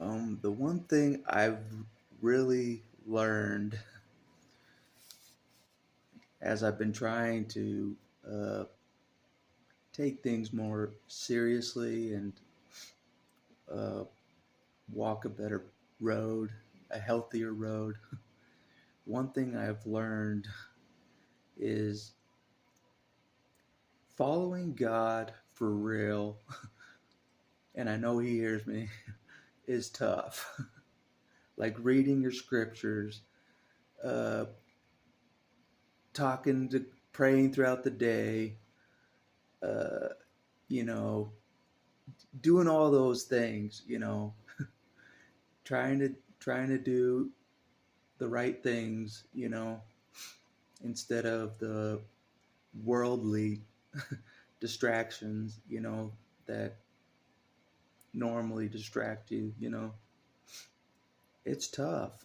The one thing I've really learned as I've been trying to uh, take things more seriously and uh, walk a better road, a healthier road, one thing I've learned is following God for real, and I know He hears me, is tough. Like reading your scriptures, uh, praying throughout the day, uh, you know, doing all those things, trying to trying to do the right things, instead of the worldly distractions, that normally distract you, It's tough.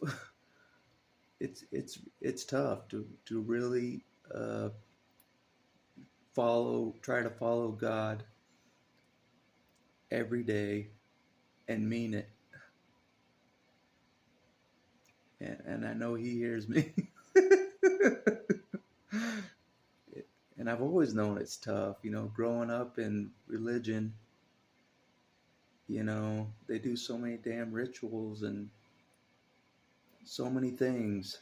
It's tough to really uh, try to follow God every day and mean it. And I know He hears me. And I've always known it's tough, growing up in religion, they do so many damn rituals and so many things,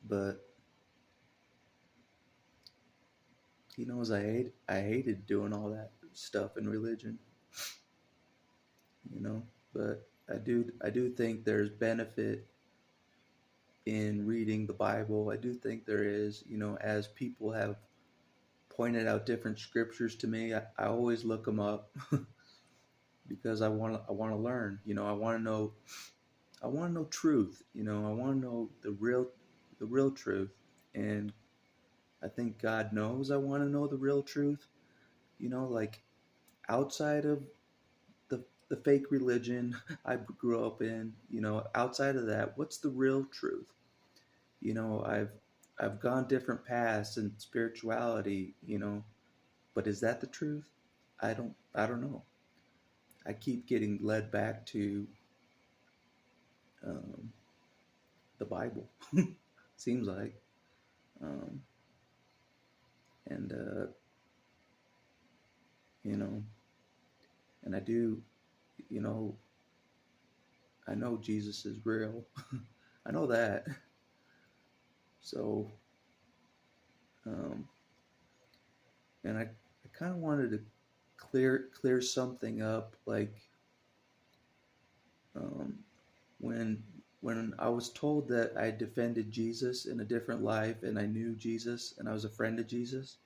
but He knows I hated doing all that stuff in religion, you know, but I do think there's benefit in reading the Bible. I do think there is, as people have pointed out different scriptures to me, I always look them up because I want to learn, I want to know truth, I want to know the real truth. And I think God knows I want to know the real truth, like outside of the fake religion I grew up in, outside of that, what's the real truth? I've gone different paths in spirituality, but is that the truth? I don't know. I keep getting led back to um, the Bible. Seems like, um, and you know, and you know, I know Jesus is real. I know that. So, um, and I kind of wanted to clear something up, like um, when when I was told that I defended Jesus in a different life and I knew Jesus and I was a friend of Jesus.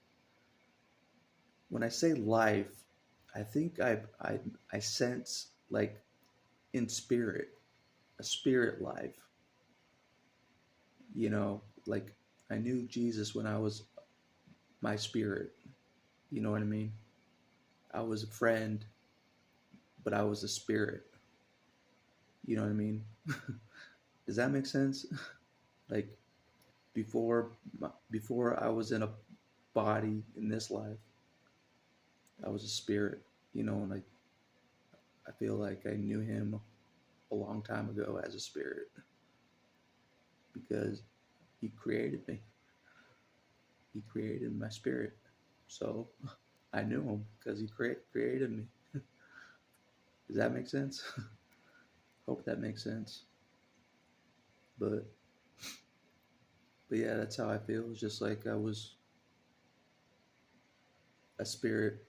When I say life, I think I sense like in spirit, a spirit life. Like I knew Jesus when I was my spirit. You know what I mean? I was a friend, but I was a spirit. You know what I mean? Does that make sense? Like before I was in a body in this life, I was a spirit. And I feel like I knew Him a long time ago as a spirit because He created me. He created my spirit. So I knew Him because He created me. Does that make sense? Hope that makes sense. But yeah, that's how I feel. It's just like I was a spirit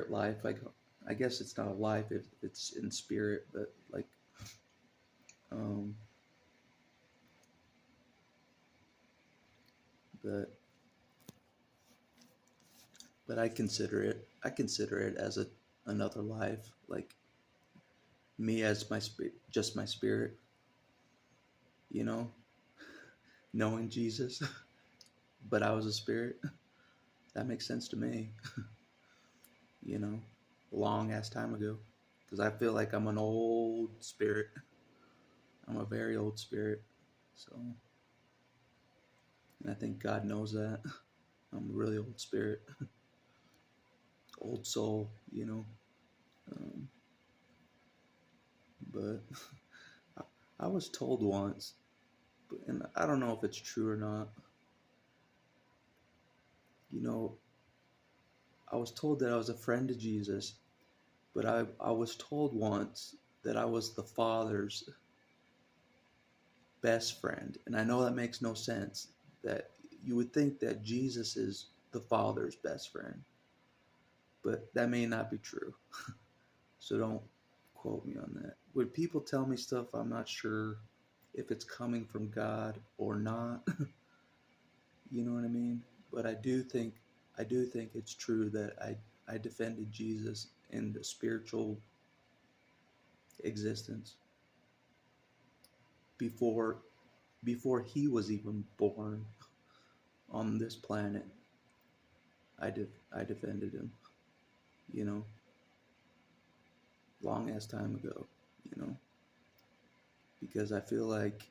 life. Like I guess it's not a life if it's in spirit, but like um but I consider it as another life, like me as just my spirit, you know, knowing Jesus, but I was a spirit. That makes sense to me, you know, a long ass time ago, because I feel like I'm an old spirit. I'm a very old spirit, so, and I think God knows that. I'm a really old spirit, old soul, I was told once, and I don't know if it's true or not. You know, I was told that I was a friend of Jesus, but I was told once that I was the Father's best friend. And I know that makes no sense. That you would think that Jesus is the Father's best friend, but that may not be true. So don't quote me on that. When people tell me stuff, I'm not sure if it's coming from God or not. You know what I mean? But I do think it's true that I defended Jesus in the spiritual existence before before he was even born on this planet. I defended him, you know, long ass time ago, you know, because I feel like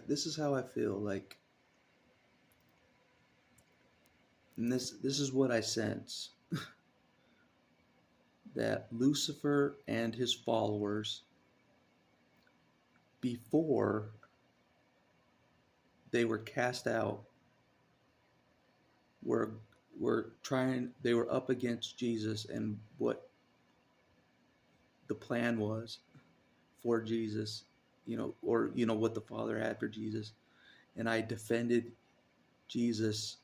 this is how I feel like, and this is what I sense, that Lucifer and his followers, before they were cast out, were they were up against Jesus and what the plan was for Jesus, or what the Father had for Jesus, and I defended Jesus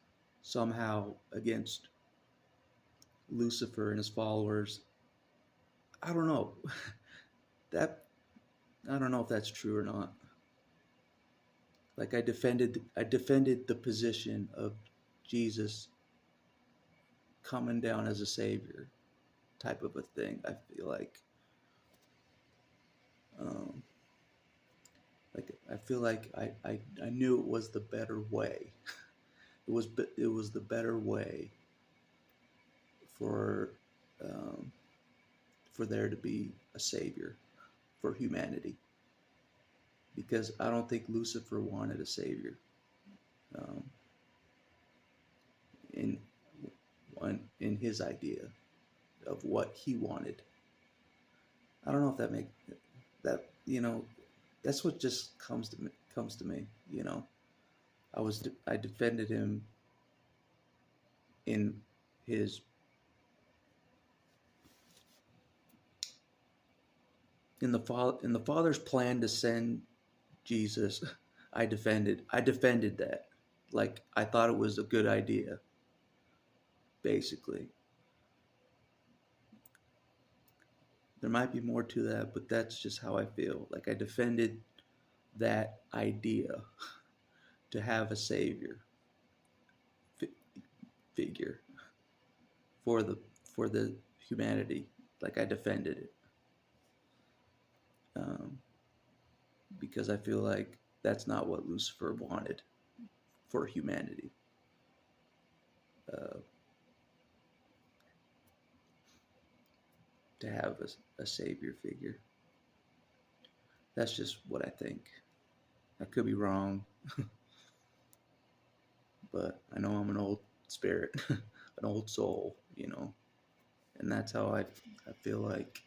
somehow against Lucifer and his followers. I don't know. that I don't know if that's true or not. Like I defended the position of Jesus coming down as a savior, type of a thing. I feel um, like I knew it was the better way. It was the better way for um, for there to be a savior for humanity, because I don't think Lucifer wanted a savior um, in in his idea of what he wanted. I don't know if that that's what just comes to me. I defended him in his in the Father's plan to send Jesus. I defended that. Like, I thought it was a good idea, basically. There might be more to that, but that's just how I feel. Like, I defended that idea to have a savior fi- figure for the humanity. Like, I defended it, um, because I feel like that's not what Lucifer wanted for humanity. Uh, to have a savior figure. That's just what I think. I could be wrong, but I know I'm an old spirit, an old soul, and that's how I feel like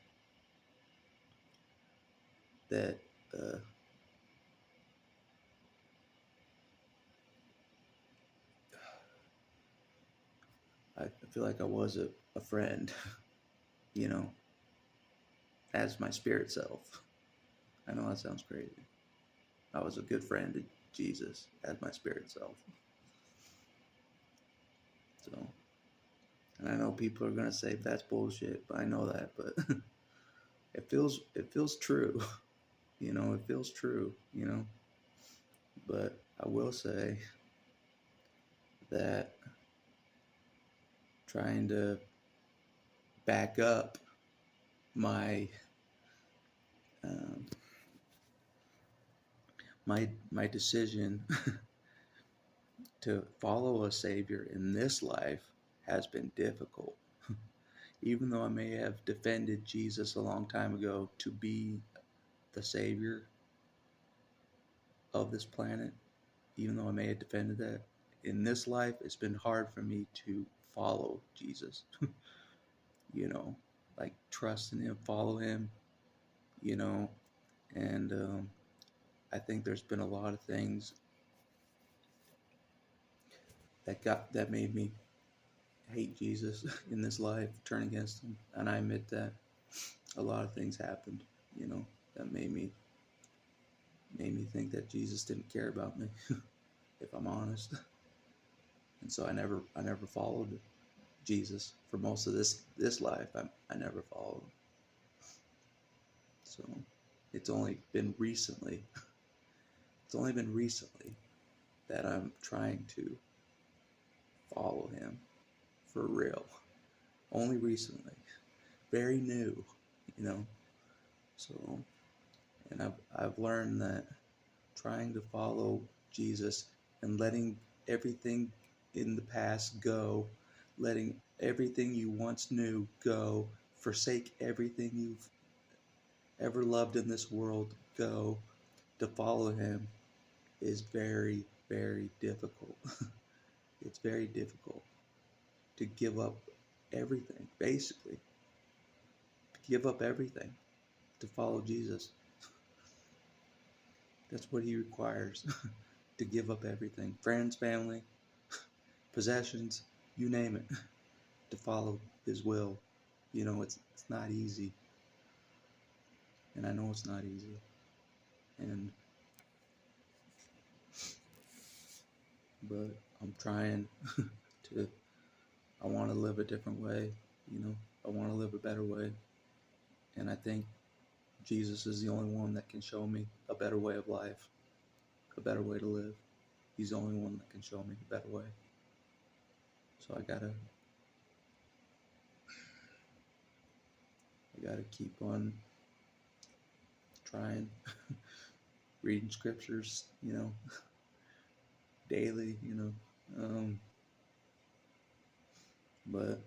that. Uh, I feel like I was a friend, you know, as my spirit self. I know that sounds crazy. I was a good friend to Jesus as my spirit self. So, and I know people are gonna say that's bullshit, but I know that, but it feels true. It feels true. But I will say that trying to back up my um, my decision to follow a savior in this life has been difficult. Even though I may have defended Jesus a long time ago to be the savior of this planet, even though I may have defended that, in this life it's been hard for me to follow Jesus. you know like trust in him, follow him, you know. And I think there's been a lot of things that made me hate Jesus in this life, turn against him. And I admit that a lot of things happened, you know, that made me think that Jesus didn't care about me, if I'm honest. And so I never followed Jesus for most of this life. I never followed him. So it's only been recently. It's only been recently that I'm trying to follow him for real. Only recently. Very new, you know. So, and I've learned that trying to follow Jesus and letting everything in the past go, letting everything you once knew go, forsake everything you've ever loved in this world go to follow him is very, very difficult. It's very difficult to give up everything, basically. Give up everything to follow Jesus. That's what he requires. To give up everything. Friends, family, possessions, you name it. To follow his will. You know, it's not easy. And I know it's not easy. And but I'm trying to I want to live a different way, you know. I want to live a better way. And I think Jesus is the only one that can show me a better way of life, a better way to live. He's the only one that can show me a better way. So I gotta keep on trying, reading scriptures, you know, daily, you know. But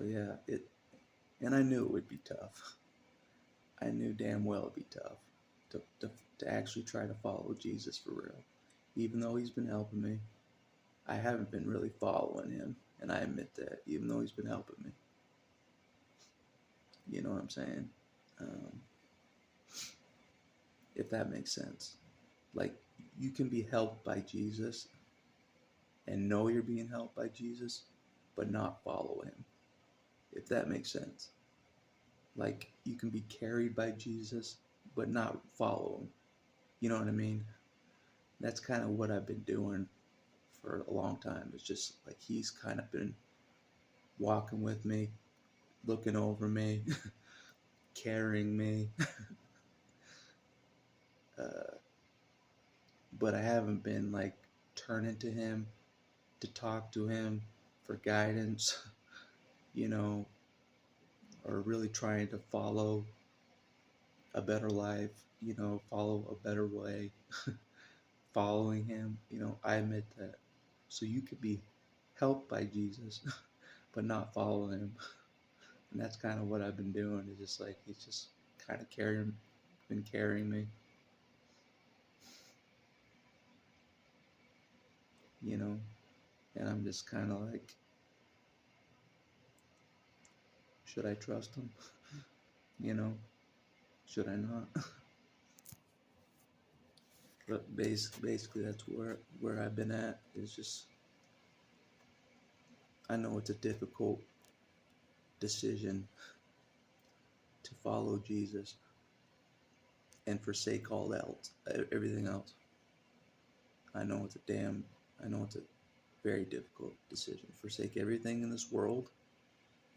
yeah, and I knew it would be tough. I knew damn well it'd be tough to actually try to follow Jesus for real. Even though he's been helping me, I haven't been really following him, and I admit that. Even though he's been helping me, you know what I'm saying? Um, if that makes sense. Like, you can be helped by Jesus and know you're being helped by Jesus, but not follow him. If that makes sense. Like, you can be carried by Jesus, but not follow him. You know what I mean? That's kind of what I've been doing for a long time. It's just like he's kind of been walking with me, looking over me, carrying me. uh, but I haven't been like turning to him to talk to him for guidance, you know, or really trying to follow a better life, you know, follow a better way, following him, you know, I admit that. So you could be helped by Jesus, but not follow him. And that's kind of what I've been doing. It's just like, he's just kind of been carrying me, you know, and I'm just kind of like, should I trust him? You know, should I not? But basically, that's where I've been at. Is just, I know it's a difficult decision to follow Jesus and forsake all else, everything else. I know it's I know it's a very difficult decision. Forsake everything in this world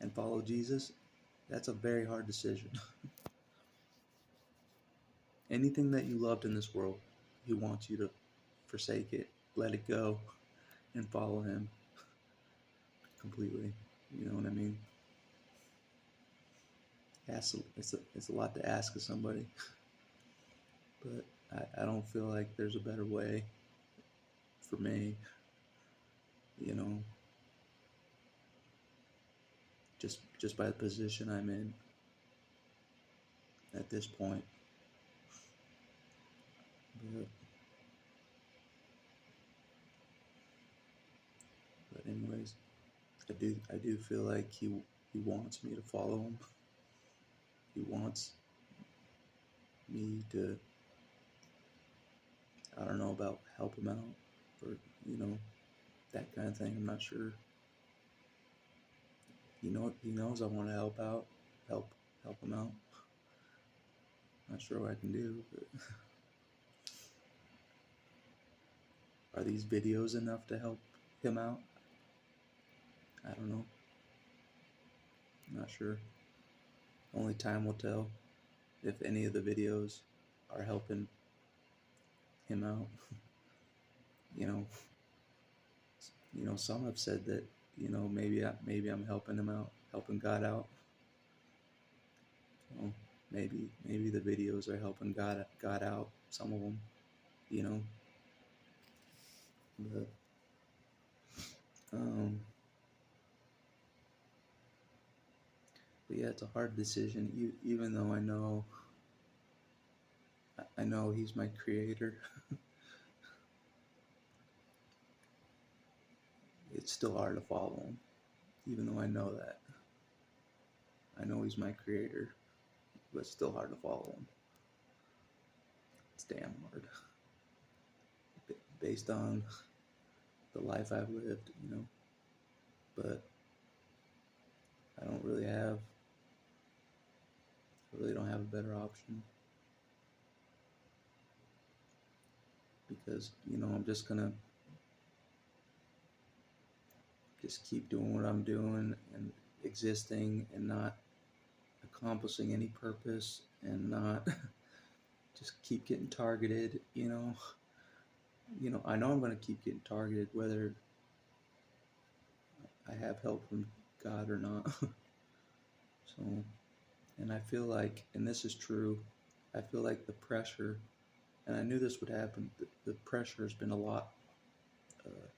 and follow Jesus. That's a very hard decision. Anything that you loved in this world, he wants you to forsake it, let it go, and follow him completely. You know what I mean? It's a lot to ask of somebody, but I don't feel like there's a better way for me, you know, just by the position I'm in at this point. But, but anyways, I do feel like He wants me to follow him. He wants me to, I don't know, about help him out, or, that kind of thing. I'm not sure. He knows I want to help out, help him out. Not sure what I can do, but are these videos enough to help him out? I don't know. I'm not sure. Only time will tell if any of the videos are helping him out. you know, some have said that, maybe I'm helping him out, helping God out. So maybe the videos are helping God out. Some of them, but um, but yeah, it's a hard decision. Even though I know He's my Creator. It's still hard to follow Him, even though I know that. I know He's my Creator, but it's still hard to follow Him. It's damn hard. Based on the life I've lived, but I really don't have a better option, because I'm just gonna keep doing what I'm doing and existing and not accomplishing any purpose, and not just keep getting targeted. I know I'm gonna keep getting targeted whether I have help from God or not. So, and I feel like, and this is true, I feel like the pressure, and I knew this would happen, the pressure has been a lot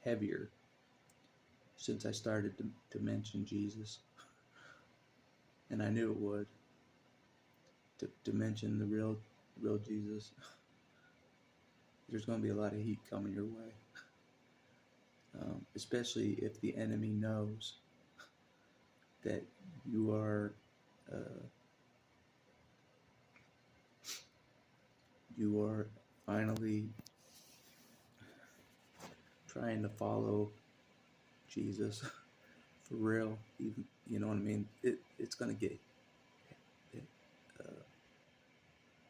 heavier since I started to mention Jesus. And I knew it would, to mention the real Jesus. There's going to be a lot of heat coming your way, especially if the enemy knows that you are finally trying to follow Jesus for real. Even, you know what I mean? It's going to get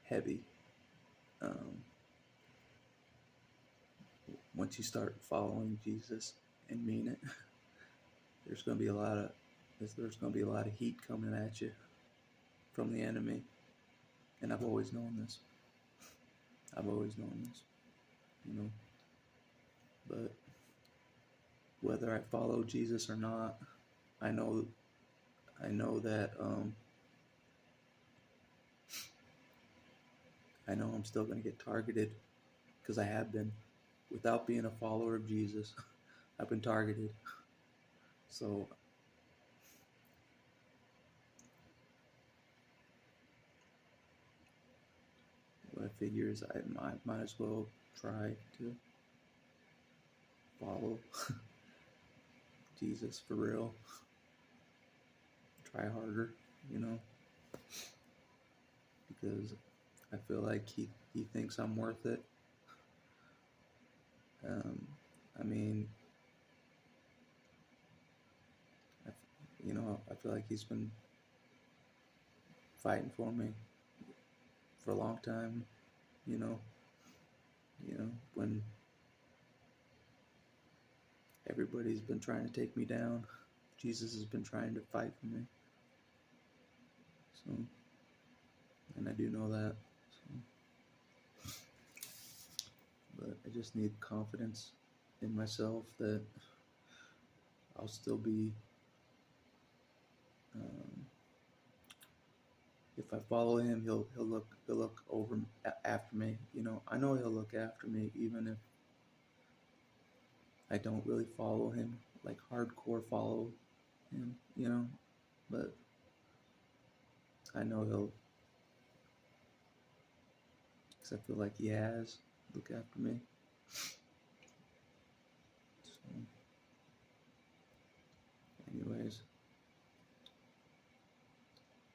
heavy once you start following Jesus and mean it. There's going to be a lot of heat coming at you from the enemy, and I've always known this. But whether I follow Jesus or not, I know that I know I'm still going to get targeted, because I have been. Without being a follower of Jesus, I've been targeted. So what I figure is I might as well try to follow Jesus for real. Try harder, because I feel like he thinks I'm worth it. I mean, I feel like he's been fighting for me for a long time, when everybody's been trying to take me down, Jesus has been trying to fight for me. So, and I do know that. So, but I just need confidence in myself that I'll still be, if I follow him, he'll look over after me. I know he'll look after me, even if I don't really follow him, like hardcore follow him, but I know he'll, because I feel like he has look after me. So, anyways,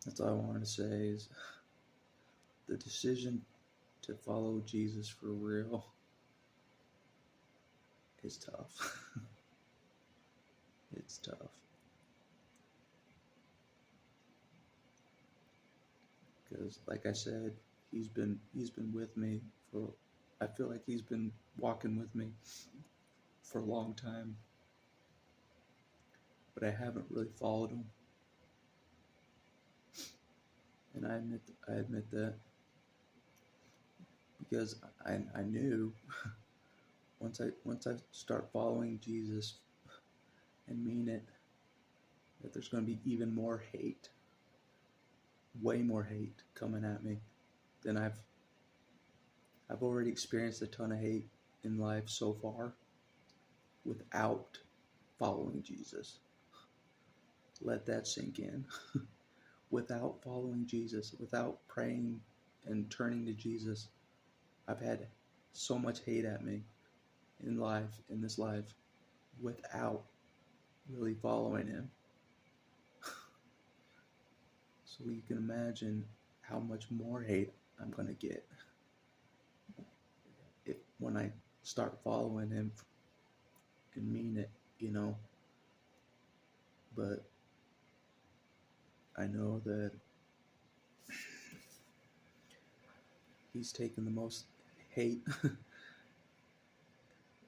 That's all I wanted to say is the decision to follow Jesus for real is tough. It's tough. Because like I said, he's been with me for, I feel like he's been walking with me for a long time, but I haven't really followed him. And I admit that, because I knew once I start following Jesus and mean it, that there's going to be even more hate, way more hate coming at me than I've already experienced a ton of hate in life so far without following Jesus. Let that sink in. Without following Jesus, without praying and turning to Jesus, I've had so much hate at me in this life, without really following him. So you can imagine how much more hate I'm going to get when I start following him and mean it, you know. But I know that he's taken the most hate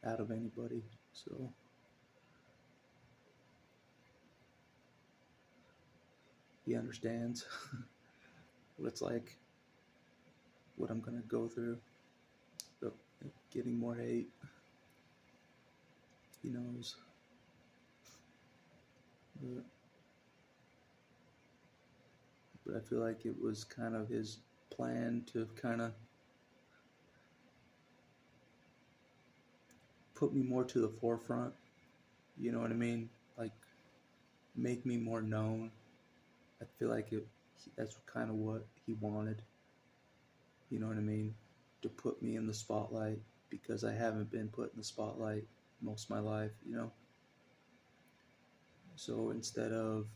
out of anybody. So he understands what it's like, what I'm going to go through, getting more hate. He knows. But I feel like it was kind of his plan to kind of put me more to the forefront. You know what I mean? Like, make me more known. I feel like that's kind of what he wanted. You know what I mean? To put me in the spotlight, because I haven't been put in the spotlight most of my life, you know? So instead of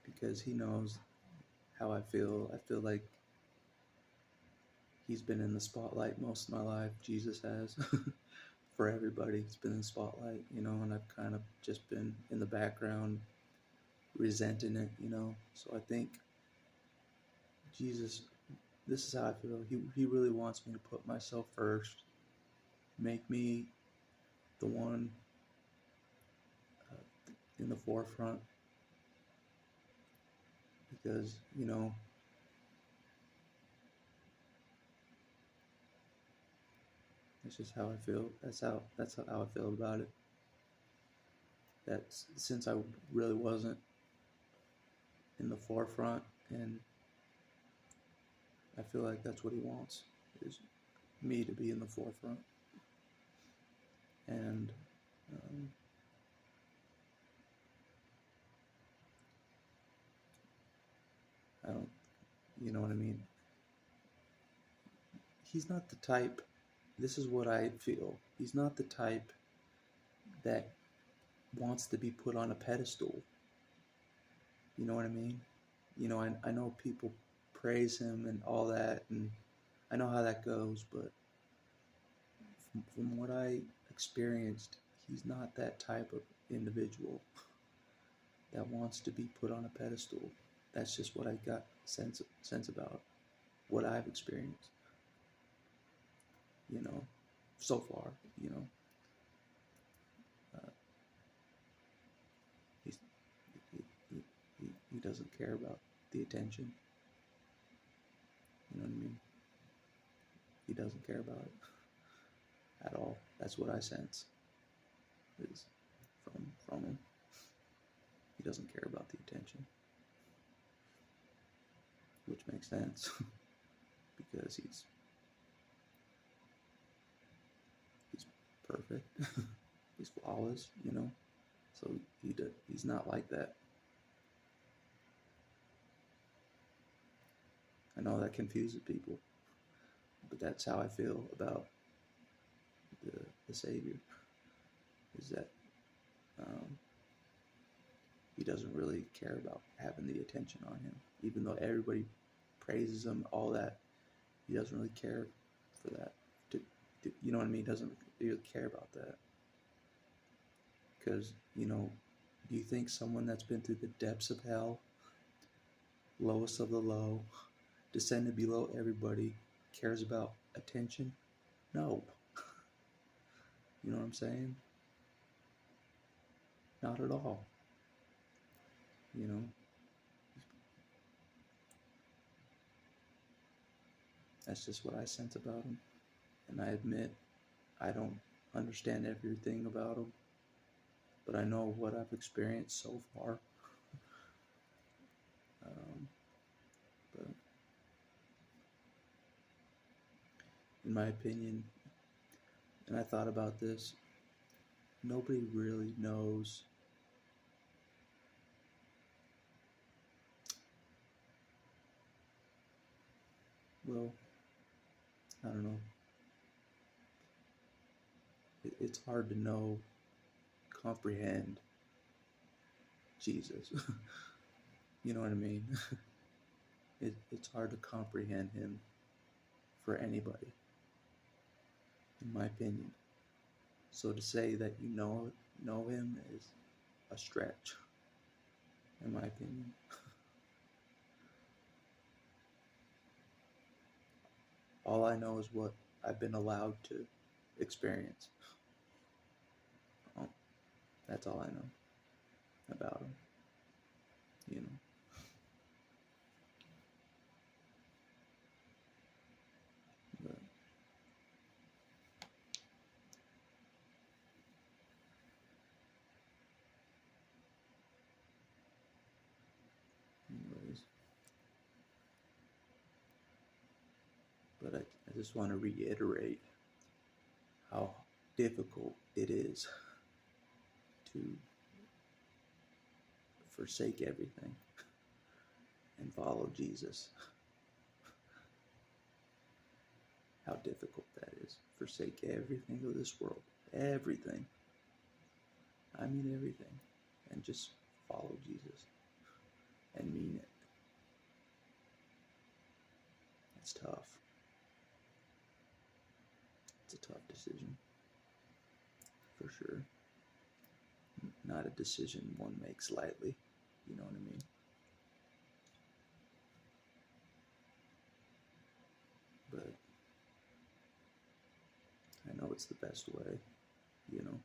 because he knows how I feel like he's been in the spotlight most of my life. Jesus has. For everybody, he's been in the spotlight, you know, and I've kind of just been in the background resenting it, you know. So I think Jesus, this is how I feel. He really wants me to put myself first, make me the one in the forefront, because, you know, that's just how I feel. That's how I feel about it. That since I really wasn't in the forefront, and I feel like that's what he wants, is me to be in the forefront. And I don't, you know what I mean? He's not the type, this is what I feel, he's not the type that wants to be put on a pedestal. You know what I mean? You know, I know people praise him and all that, and I know how that goes, but from what I experienced, he's not that type of individual that wants to be put on a pedestal. That's just what I got sense about what I've experienced, you know, so far, you know. He's, he doesn't care about the attention. You know what I mean? He doesn't care about it at all. That's what I sense is from him. He doesn't care about the attention, which makes sense because he's perfect. He's flawless, you know. So he's not like that. I know that confuses people, but that's how I feel about the Savior, is that he doesn't really care about having the attention on him. Even though everybody praises him, all that, he doesn't really care for that. You know what I mean? He doesn't really care about that. Because, you know, do you think someone that's been through the depths of hell, lowest of the low, descended below everybody, cares about attention? No. You know what I'm saying? Not at all. You know? That's just what I sense about him. And I admit I don't understand everything about him, but I know what I've experienced so far. But in my opinion, and I thought about this, nobody really knows well, I don't know. It's hard to know, comprehend Jesus. You know what I mean? It's hard to comprehend him for anybody, in my opinion. So to say that you know him is a stretch, in my opinion. All I know is what I've been allowed to experience. That's all I know about him, you know. But anyways, but I just want to reiterate how difficult it is to forsake everything and follow Jesus. How difficult that is. Forsake everything of this world. Everything. I mean everything. And just follow Jesus. And mean it. It's tough. It's a tough decision. For sure. Not a decision one makes lightly. You know what I mean? But I know it's the best way, you know.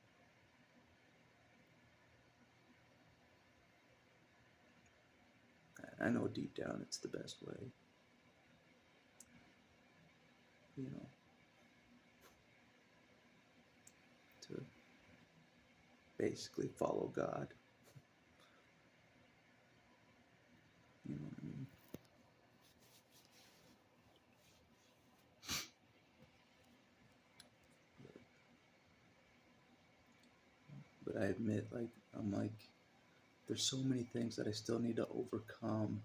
I know deep down it's the best way, you know, to basically follow God. You know what I mean? But I admit, I'm like, there's so many things that I still need to overcome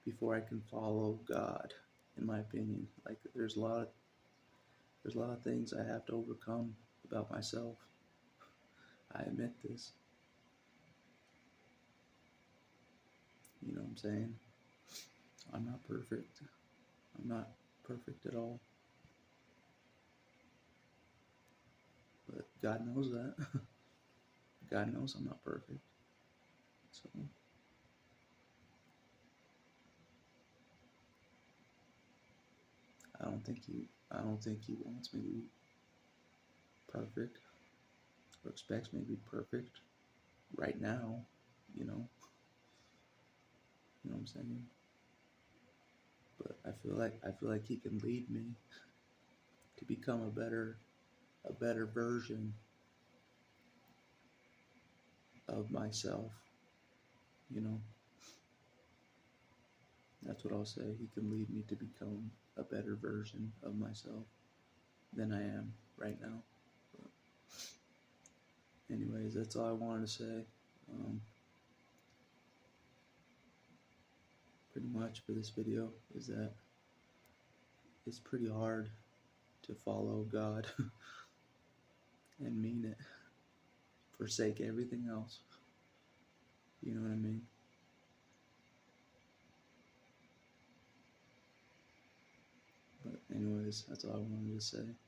before I can follow God, in my opinion. Like, there's a lot of things I have to overcome about myself. I admit this. You know what I'm saying? I'm not perfect. I'm not perfect at all. But God knows that. God knows I'm not perfect. So I don't think he wants me to be perfect or expects me to be perfect right now, you know. You know what I'm saying? But I feel like he can lead me to become a better version of myself, you know. That's what I'll say. He can lead me to become a better version of myself than I am right now. But anyways, that's all I wanted to say. Pretty much for this video is that it's pretty hard to follow God. and mean it. Forsake everything else. You know what I mean? But anyways, that's all I wanted to say.